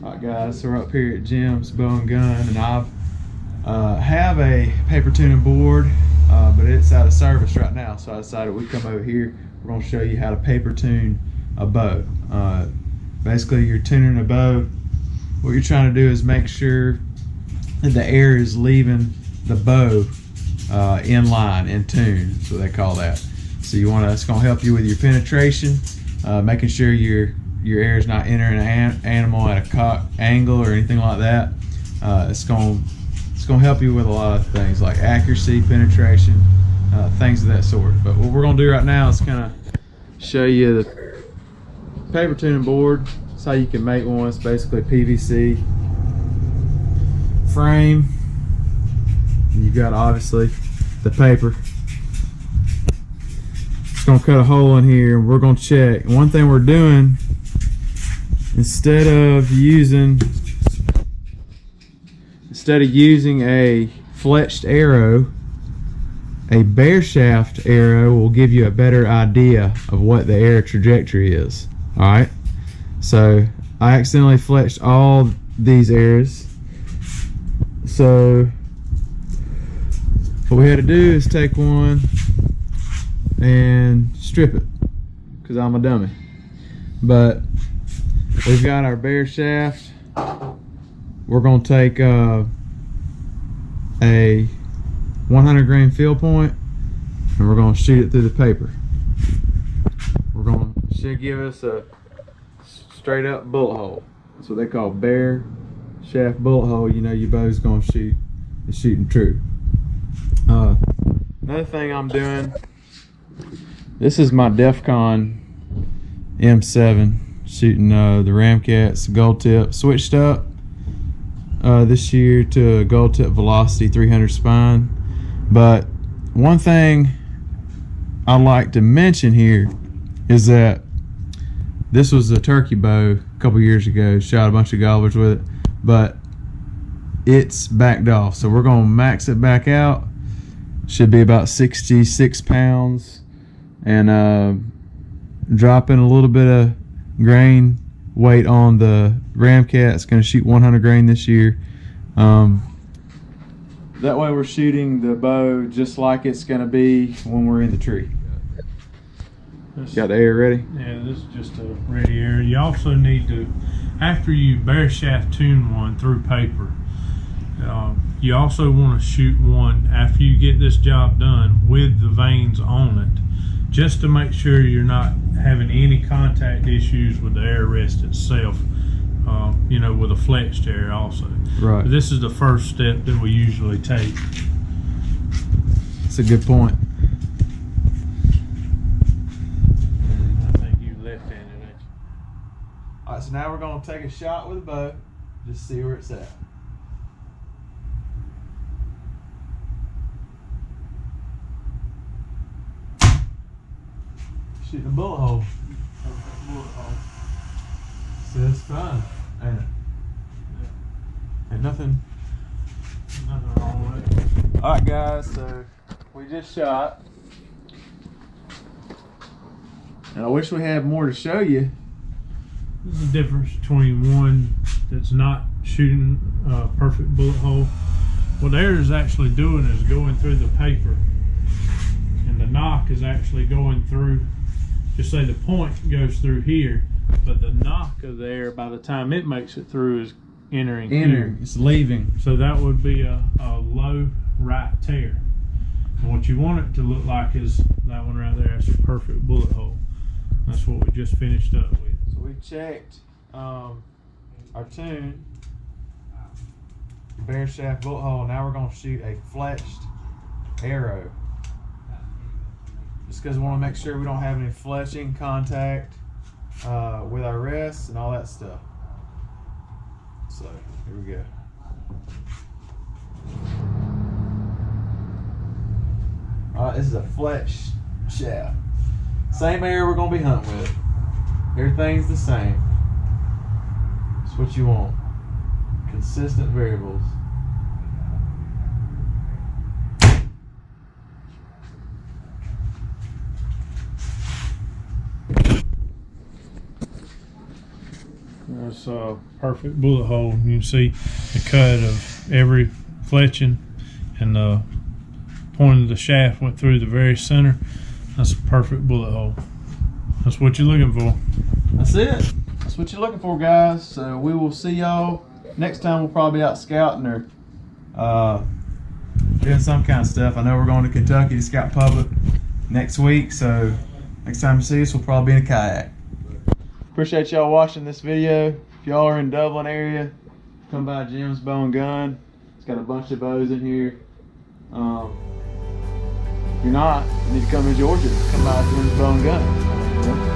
Alright guys, so we're up here at Jim's Bow and Gun, and I have a paper tuning board, but it's out of service right now, so I decided we'd come over here. We're going to show you how to paper tune a bow. Basically, you're tuning a bow. What you're trying to do is make sure that the air is leaving the bow in line, in tune. That's what they call that. So you want to, it's going to help you with your penetration, making sure your air is not entering an animal at a cock angle or anything like that. It's going to help you with a lot of things like accuracy, penetration, things of that sort. But what we're going to do right now is kind of show you the paper tuning board. It's how you can make one. It's basically PVC frame. You've got obviously the paper. It's going to cut a hole in here, and we're going to check. One thing we're doing, instead of using a fletched arrow, a bare shaft arrow will give you a better idea of what the air trajectory is. Alright, so I accidentally fletched all these arrows, so what we had to do is take one and strip it, because I'm a dummy. But we've got our bare shaft. We're going to take a 100 grain fill point, and we're going to shoot it through the paper. Should give us a straight up bullet hole. That's what they call bare shaft bullet hole. You know your bow's going to shoot. It's shooting true. Another thing I'm doing, this is my Defcon M7 shooting the Ramcats gold tip, switched up this year to a gold tip Velocity 300 spine. But one thing I'd like to mention here is that this was a turkey bow a couple years ago, shot a bunch of gobblers with it, but it's backed off, so we're going to max it back out. Should be about 66 pounds, and dropping a little bit of grain weight on the Ramcat. It's going to shoot 100 grain this year. That way we're shooting the bow just like it's going to be when we're in the tree. Got the air ready? Yeah, this is just a ready air. You also need to, after you bare shaft tune one through paper, you also want to shoot one after you get this job done with the vanes on it, just to make sure you're not having any contact issues with the air rest itself, you know, with a fletched air also. Right. But this is the first step that we usually take. That's a good point. I think you left-handed, ain't you? Alright, so now we're going to take a shot with a bow, just see where it's at. Shooting a bullet hole. Bullet hole. So it's fun, ain't it? Yeah. Ain't nothing wrong with it. Alright guys, so we just shot, and I wish we had more to show you. There's a difference between one that's not shooting a perfect bullet hole. What the air is actually doing is going through the paper, and the nock is actually going through. Just say the point goes through here, but the nock of the air, by the time it makes it through, is entering here. It's leaving. So that would be a low right tear. And what you want it to look like is that one right there. That's a perfect bullet hole. That's what we just finished up with. So we checked our tune, bare shaft bullet hole. Now we're going to shoot a fletched arrow, just because we want to make sure we don't have any fletching contact with our rests and all that stuff. So here we go. Alright, this is a fletched shaft. Same arrow we're going to be hunting with. Everything's the same. That's what you want. Consistent variables. That's a perfect bullet hole. You can see the cut of every fletching, and the point of the shaft went through the very center. That's a perfect bullet hole. That's what you're looking for. That's it. That's what you're looking for, guys. So we will see y'all next time. We'll probably be out scouting or doing some kind of stuff. I know we're going to Kentucky to scout public next week, so next time you see us, we'll probably be in a kayak. Appreciate y'all watching this video. If y'all are in Dublin area, come by Jim's Bow and Gun. It's got a bunch of bows in here. If you're not, you need to come to Georgia. Come by Jim's Bow and Gun.